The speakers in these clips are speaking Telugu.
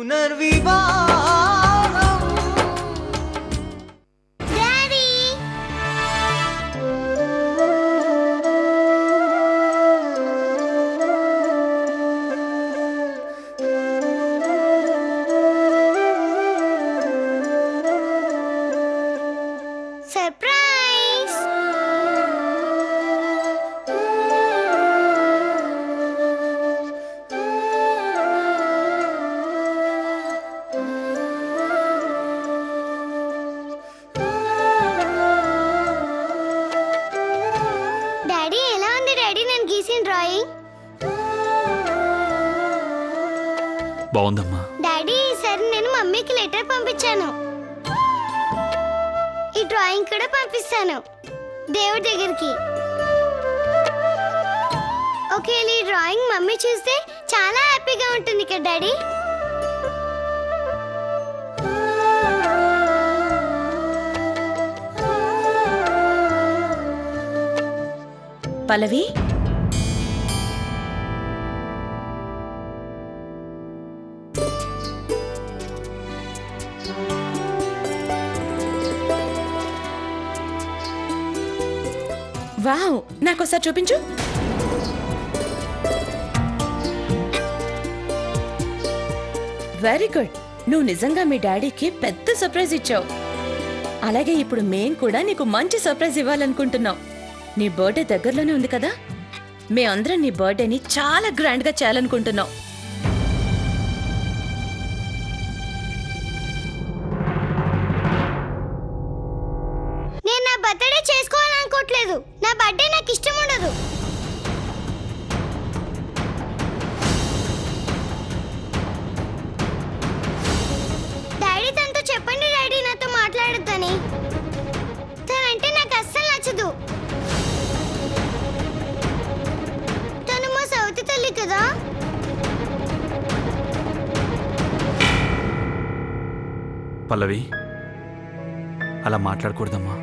పునర్వివాహం డాడీ సర్ప్రైజ్ డాడీ ఎలా ఉంది డాడీ నేను గీసిన డ్రాయింగ్ బాగుందమ్మా. డాడీ ఈసారి నేను మమ్మీకి లెటర్ పంపించాను. ఈ డ్రాయింగ్ కూడా పంపిస్తాను దేవుడి దగ్గరికి. ఒకవేళ ఈ డ్రాయింగ్ మమ్మీ చూస్తే చాలా హ్యాపీగా ఉంటుంది కదా డాడీ. పల్లవి, వావ్, నాకోసారి చూపించు. Very good. నువ్వు నిజంగా మీ డాడీకి పెద్ద సర్ప్రైజ్ ఇచ్చావు. అలాగే ఇప్పుడు మేం కూడా నీకు మంచి సర్ప్రైజ్ ఇవ్వాలనుకుంటున్నాం. నీ బర్త్డే దగ్గరలోనే ఉంది కదా, మేమందరం నీ బర్త్డేని చాలా గ్రాండ్గా చేయాలనుకుంటున్నాం. నేను నా బర్త్డే చేసుకోవాలనుకోవట్లేదు. నా బర్త్డే నాకు ఇష్టం ఉండదు. డాడీ తనతో చెప్పండి డాడీ నాతో మాట్లాడొద్దని. తనంటే నాకు అస్సలు నచ్చదు. తను మా సౌతి తల్లి కదా. పల్లవి, అలా మాట్లాడకూడదమ్మా.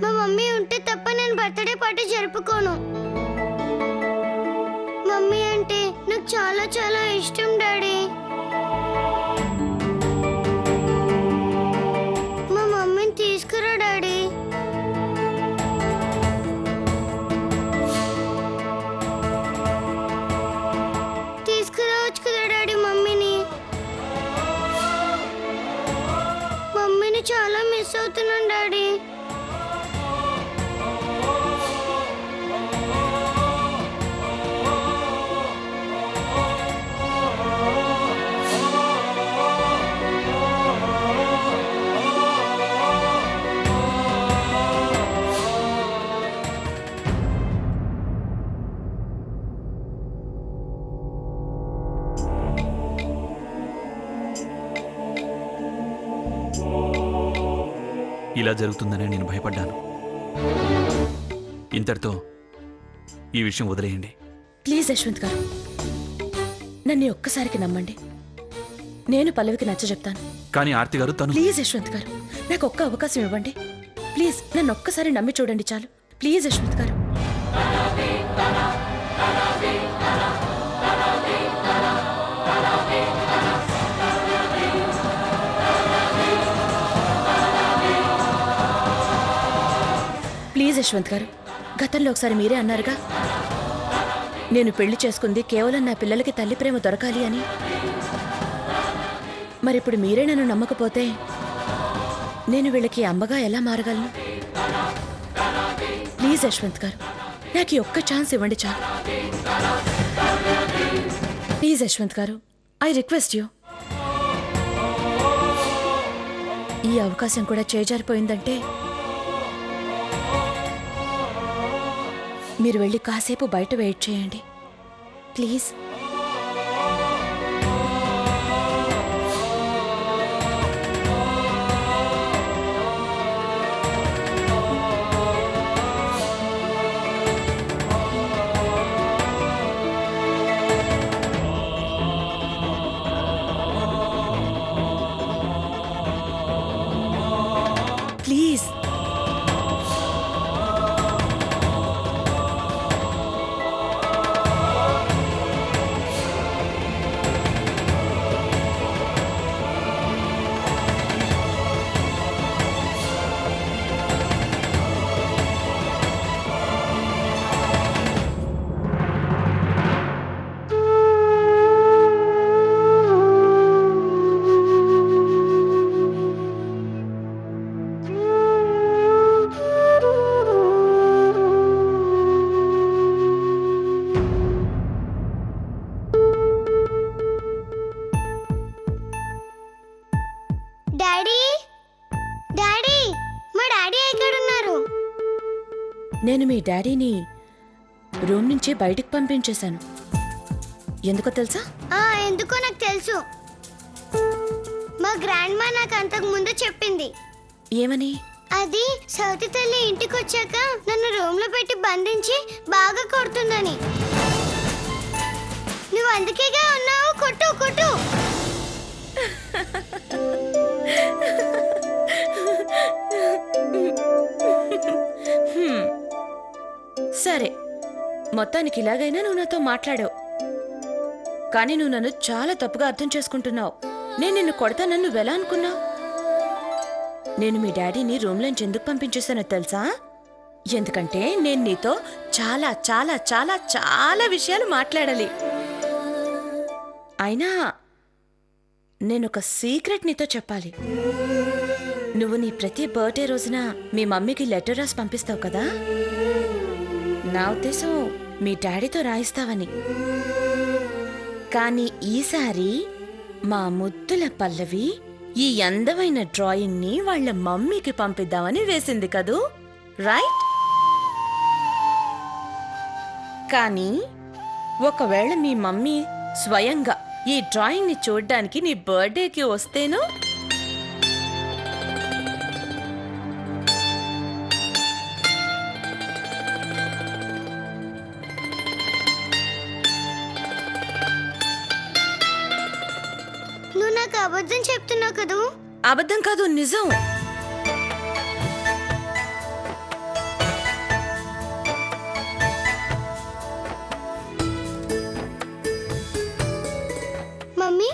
మా మమ్మీ ఉంటే తప్ప నేను బర్త్డే పార్టీ జరుపుకోను. మమ్మీ అంటే నాకు చాలా చాలా ఇష్టం డాడీ. మా మమ్మీని తీసుకురా డాడీ. తీసుకురావచ్చు కదా డాడీ మమ్మీని. మమ్మీని చాలా మిస్ అవుతున్నాను డాడీ. ఇలా జరుగుతుందనే నేను భయపడ్డాను. ఇంతటితో ఈ విషయం వదిలేయండి. ప్లీజ్ యశ్వంత్ గారు, నన్ను ఒక్కసారికి నమ్మండి. నేను పల్లవికి నచ్చ చెప్తాను. కానీ ఆర్తి గారు, తను... ప్లీజ్ యశ్వంత్ గారు, నాకు ఒక్క అవకాశం ఇవ్వండి. ప్లీజ్ నన్ను ఒక్కసారి నమ్మి చూడండి చాలు. ప్లీజ్ యశ్వంత్ గారు. ప్లీజ్ యశ్వంత్ గారు, గతంలో ఒకసారి మీరే అన్నారుగా, నేను పెళ్లి చేసుకుంది కేవలం నా పిల్లలకి తల్లి ప్రేమ దొరకాలి అని. మరిప్పుడు మీరే నన్ను నమ్మకపోతే నేను వీళ్ళకి అమ్మగా ఎలా మారగలను? ప్లీజ్ యశ్వంత్ గారు, నాకు ఈ ఒక్క ఛాన్స్ ఇవ్వండి చాలు. ప్లీజ్ యశ్వంత్ గారు, ఐ రిక్వెస్ట్ యూ. ఈ అవకాశం కూడా చేజారిపోయిందంటే మీరు వెళ్ళి కాసేపు బయట వెయిట్ చేయండి ప్లీజ్. ప్లీజ్ నేను మీ డాడీని రూమ్ నుంచి బయటికి పంపించేశాను. ఎందుకో తెలుసా? ఎందుకో నాకు తెలుసు. మా గ్రాండ్ మా నాకు అంతకు ముందు చెప్పింది. ఏమని? అది సౌతి తల్లి ఇంటికి వచ్చాక నన్ను రూమ్ లో పెట్టి బంధించి బాగా కొడుతుందని. నువ్వు అందుకేగా ఉన్నావు, కొట్టు కొట్టు. సరే, మొత్తానికి ఇలాగైనా నువ్వు నాతో మాట్లాడావు. కానీ నువ్వు నన్ను చాలా తప్పుగా అర్థం చేసుకుంటున్నావు. నేను నిన్ను కొడతానని నువ్వెలా అనుకున్నావు? నేను మీ డాడీని రూమ్లోంచి ఎందుకు పంపించేశానో తెలుసా? ఎందుకంటే నేను నీతో చాలా చాలా చాలా చాలా విషయాలు మాట్లాడాలి. అయినా నేనొక సీక్రెట్ నీతో చెప్పాలి. నువ్వు నీ ప్రతి బర్త్డే రోజున మీ మమ్మీకి లెటర్ రాసి పంపిస్తావు కదా, నా ఉద్దేశం మీ డాడీతో రాయిస్తావని. కానీ ఈసారి మా ముద్దుల పల్లవి ఈ అందమైన డ్రాయింగ్ ని వాళ్ళ మమ్మీకి పంపిద్దామని వేసింది కదూ, రైట్? కానీ ఒకవేళ మీ మమ్మీ స్వయంగా ఈ డ్రాయింగ్ ని చూడ్డానికి నీ బర్త్డేకి వస్తేనో? నువ్వు నాకు అబద్ధం చెప్తున్నావు కదూ. అబద్ధం కాదు, నిజం. మమ్మీ,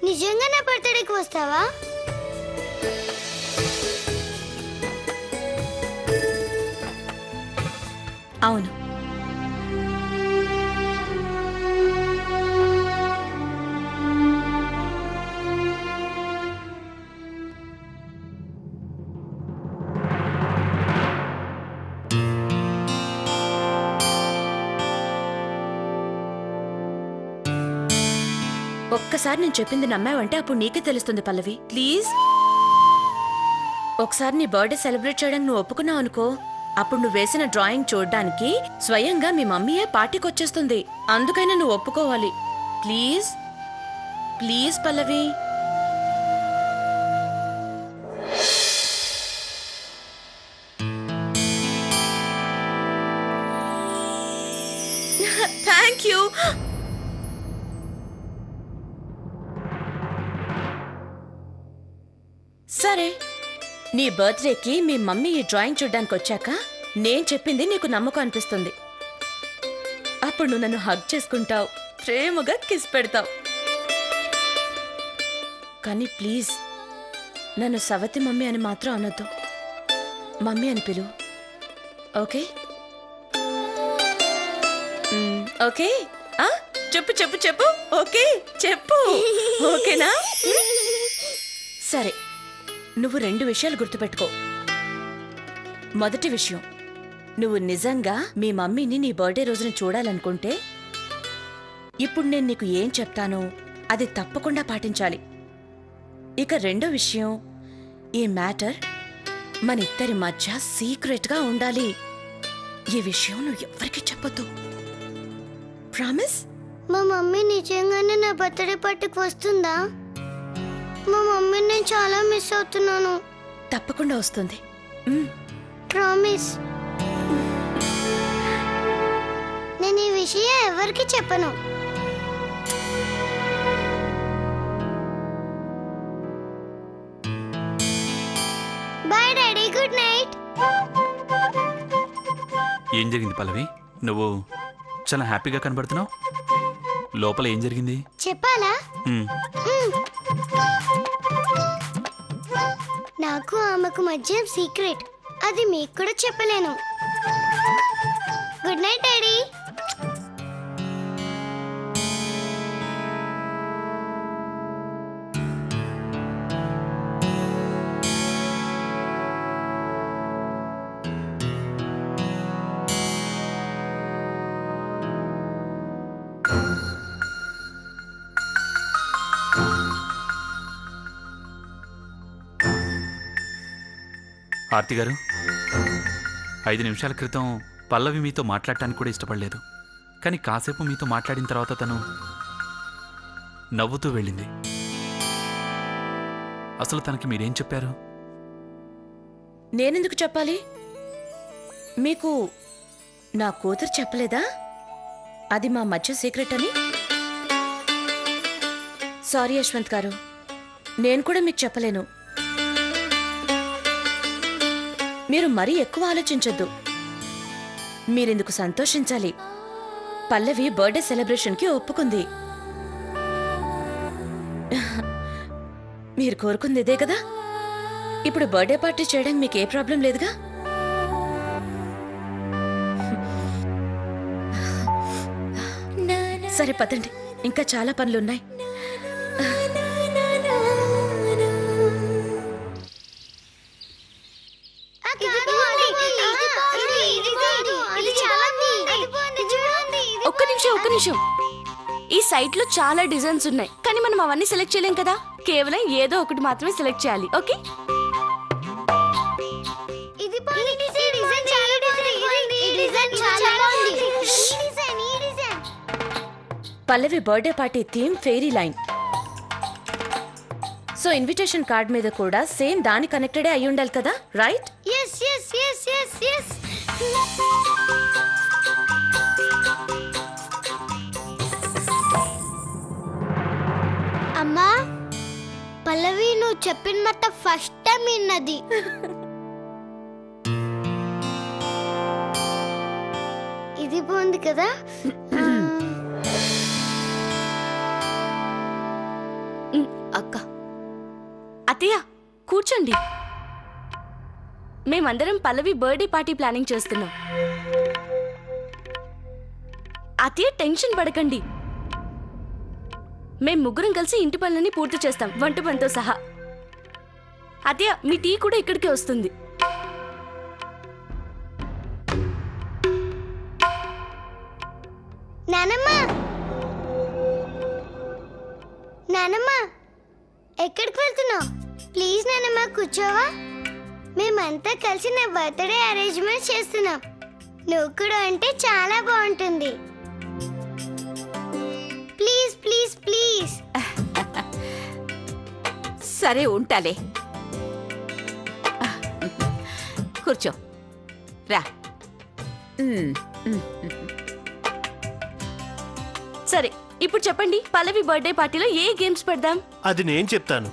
నిజంగా నా బర్త్డేకి వస్తావా? అవును. ఒక్కసారి నేను చెప్పింది నమ్మావంటే అప్పుడు నీకే తెలుస్తుంది పల్లవి, ప్లీజ్. ఒకసారి నీ బర్త్డే సెలబ్రేట్ చేయడానికి నువ్వు ఒప్పుకున్నావు అనుకో, అప్పుడు నువ్వు వేసిన డ్రాయింగ్ చూడడానికి స్వయంగా మీ మమ్మీయే పార్టీకి వచ్చేస్తుంది. అందుకైనా నువ్వు ఒప్పుకోవాలి, please please Pallavi. Thank you. సరే, నీ బర్త్డేకి మీ మమ్మీ ఈ డ్రాయింగ్ చూడ్డానికి వచ్చాక నేను చెప్పింది నీకు నమ్మకం అనిపిస్తుంది. అప్పుడు నువ్వు నన్ను హగ్ చేసుకుంటావు, ప్రేమగా కిస్ పెడతావు. కానీ ప్లీజ్ నన్ను సవతి మమ్మీ అని మాత్రం అనొద్దు. మమ్మీ అని పిలువు, ఓకే? ఓకే? చెప్పు చెప్పు చెప్పు. ఓకే చెప్పు, ఓకేనా? సరే, నువ్వు 2 విషయాలు గుర్తుపెట్టుకో. మొదటి విషయం, నువ్వు నిజంగా మీ మమ్మీని నీ బర్త్డే రోజున చూడాలనుకుంటే ఇప్పుడు నేను నీకు ఏం చెప్తానో అది తప్పకుండా పాటించాలి. ఇక రెండో విషయం, ఈ మ్యాటర్ మన ఇద్దరి మధ్య సీక్రెట్గా ఉండాలి. ఈ విషయం నువ్వు ఎవ్వరికీ చెప్పొద్దు, ప్రామిస్? మా మమ్మీ నిజంగానే నా బర్త్డే పార్టీకి వస్తుందా? మా మమ్మీని నేను చాలా మిస్ అవుతున్నాను. తప్పకుండా వస్తుంది, ప్రామిస్. నేను ఈ విషయం ఎవరికి చెప్పను. Bye daddy, good night. ఏం జరిగింది పల్లవి? నువ్వు చాలా హ్యాపీగా కనబడుతున్నావు. లోపల ఏం జరిగింది చెప్పాలా? మ్మ్. నాకు ఆమెకు మధ్య సీక్రెట్, అది మీకు కూడా చెప్పలేను. Good night daddy. ఆర్తి గారు, 5 నిమిషాల క్రితం పల్లవి మీతో మాట్లాడటానికి కూడా ఇష్టపడలేదు. కానీ కాసేపు మీతో మాట్లాడిన తర్వాత తను నవ్వుతూ వెళ్ళింది. అసలు తనకి మీరేం చెప్పారు? నేనెందుకు చెప్పాలి? మీకు నా కూతురు చెప్పలేదా అది మా మధ్య సీక్రెట్ అని? సారీ యశ్వంత్ గారు, నేను కూడా మీకు చెప్పలేను. మీరు మరీ ఎక్కువ ఆలోచించొద్దు. మీరెందుకు సంతోషించాలి. పల్లవి బర్త్డే సెలబ్రేషన్కి ఒప్పుకుంది. మీరు కోరుకుంది ఇదే కదా. ఇప్పుడు బర్త్డే పార్టీ చేయడం మీకు ఏ ప్రాబ్లం లేదుగా. సరే పదండి, ఇంకా చాలా పనులున్నాయి. ఒక్క నిమిషం. ఈ సైట్ లో చాలా డిజైన్స్ ఉన్నాయి, కానీ మనం అవన్నీ సెలెక్ట్ చేయలేం కదా. కేవలం ఏదో ఒకటి మాత్రమే సెలెక్ట్ చేయాలి. Okay, Pallavi birthday party theme fairy line. So invitation card మీద కూడా సేమ్ దాని కనెక్టెడే అయి ఉండాలి కదా, రైట్? అమ్మా, పల్లవి నువ్వు చెప్పిన మాట ఫస్ట్ టైం విన్నది. ఇది బాగుంది కదా. అక్క, అత్తయ్య కూర్చోండి. మేమందరం పల్లవి బర్త్డే పార్టీ ప్లానింగ్ చేస్తున్నాం. అత్తయ్య టెన్షన్ పడకండి. మేం ముగ్గురం కలిసి ఇంటి పనులని పూర్తి చేస్తాం, వంట పనితో సహా. అత్తయ్య, మీ టీ కూడా ఇక్కడికే వస్తుంది. నానమ్మ, ఎక్కడికి వెళ్తున్నావు? ప్లీజ్ నానమ్మ కూర్చోవా. మేమంతా కలిసి నా బర్త్డే అరేంజ్మెంట్ చేస్తున్నాం. నువ్వు కూడా అంటే చాలా బాగుంటుంది. Please please please. సరే ఉంటాలే. కూర్చో రా. సరే, ఇప్పుడు చెప్పండి, పల్లవి బర్త్డే పార్టీలో ఏ గేమ్స్ పెడదాం? అది నేను చెప్తాను.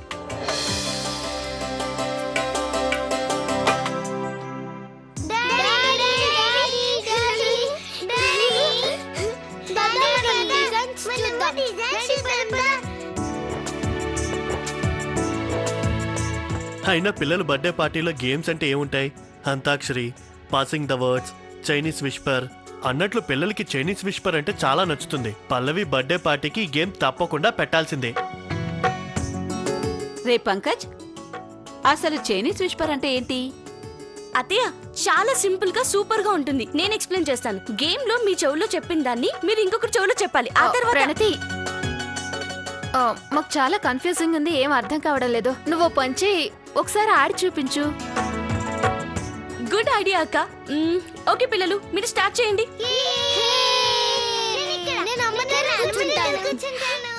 అయినా పిల్లలు బర్త్డే పార్టీలో గేమ్స్ అంటే ఏముంటాయి? Antakshari, passing the words, Chinese Whisper. అన్నట్లు పిల్లలకి చైనీస్ విస్పర్ అంటే చాలా నచ్చుతుంది. పల్లవి బర్త్డే పార్టీకి ఈ గేమ్ తప్పకుండా పెట్టాల్సిందే. రే పంకజ్, అసలు చైనీస్ విస్పర్ అంటే ఏంటి? అత్తయ్య, చాలా సింపుల్ గా సూపర్ గా ఉంటుంది. నేను ఎక్స్ప్లెయిన్ చేస్తాను. గేమ్ లో మీ చెవులో చెప్పిన దాన్ని మీరు ఇంకొకరి చెవులో చెప్పాలి. ఆ తర్వాత ప్రణతి, మాకు చాలా కన్ఫ్యూజింగ్ ఉంది, ఏం అర్థం కావడం లేదు. నువ్వు పంచి ఒకసారి ఆడి చూపించు. గుడ్ ఐడియా అక్క. ఓకే పిల్లలు, మీరు స్టార్ట్ చేయండి.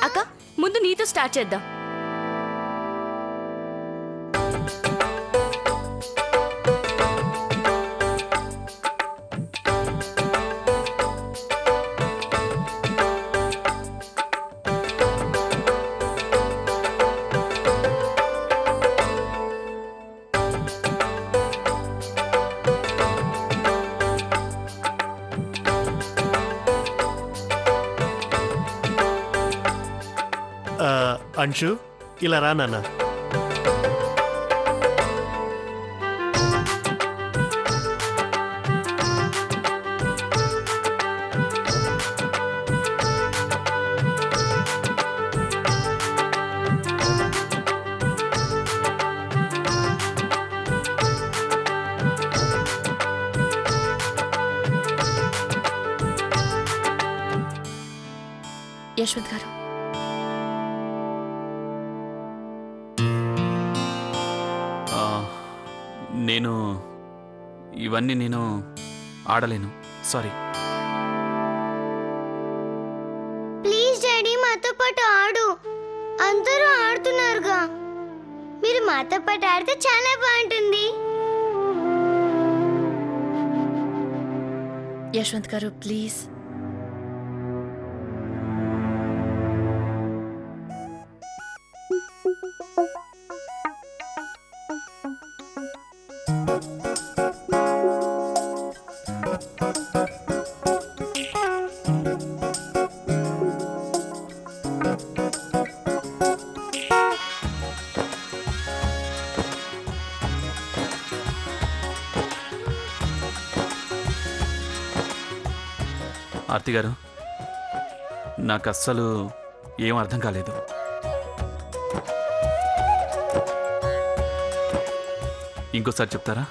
అక్క, ముందు నీతో స్టార్ట్ చేద్దాం. అంశు, ఇలా రా నాన్న. యశ్వంత్ గారు, నేను ఇవన్నీ ఆడలేను. సారీ. ప్లీజ్ డాడీ మాతో పాటు ఆడు. అందరూ ఆడుతున్నారుగా, మీరు మాతో పాటు ఆడితే చాలా బాగుంటుంది. యశ్వంత్ గారు ప్లీజ్. ఆర్తి గారు, నాకు అస్సలు ఏం అర్థం కాలేదు. ఇంకోసారి చెప్తారా?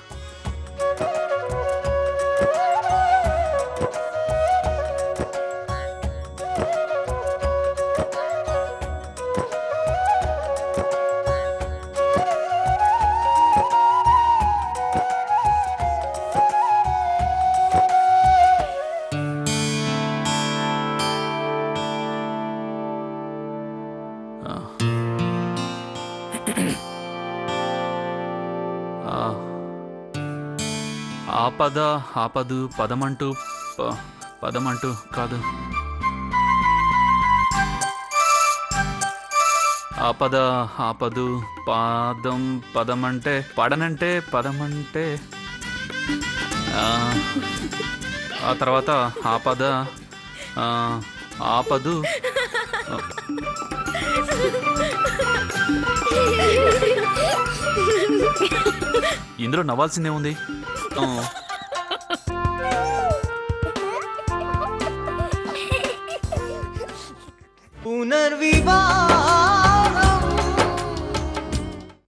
ఆపద ఆపదు పదమంటూ పదమంటూ కాదు. ఆపద ఆపదు పాదం పదమంటే పడనంటే పదమంటే ఆ తర్వాత ఆపద ఆపదు. ఇందులో నవ్వాల్సిందే ఉంది. పునర్వివాహ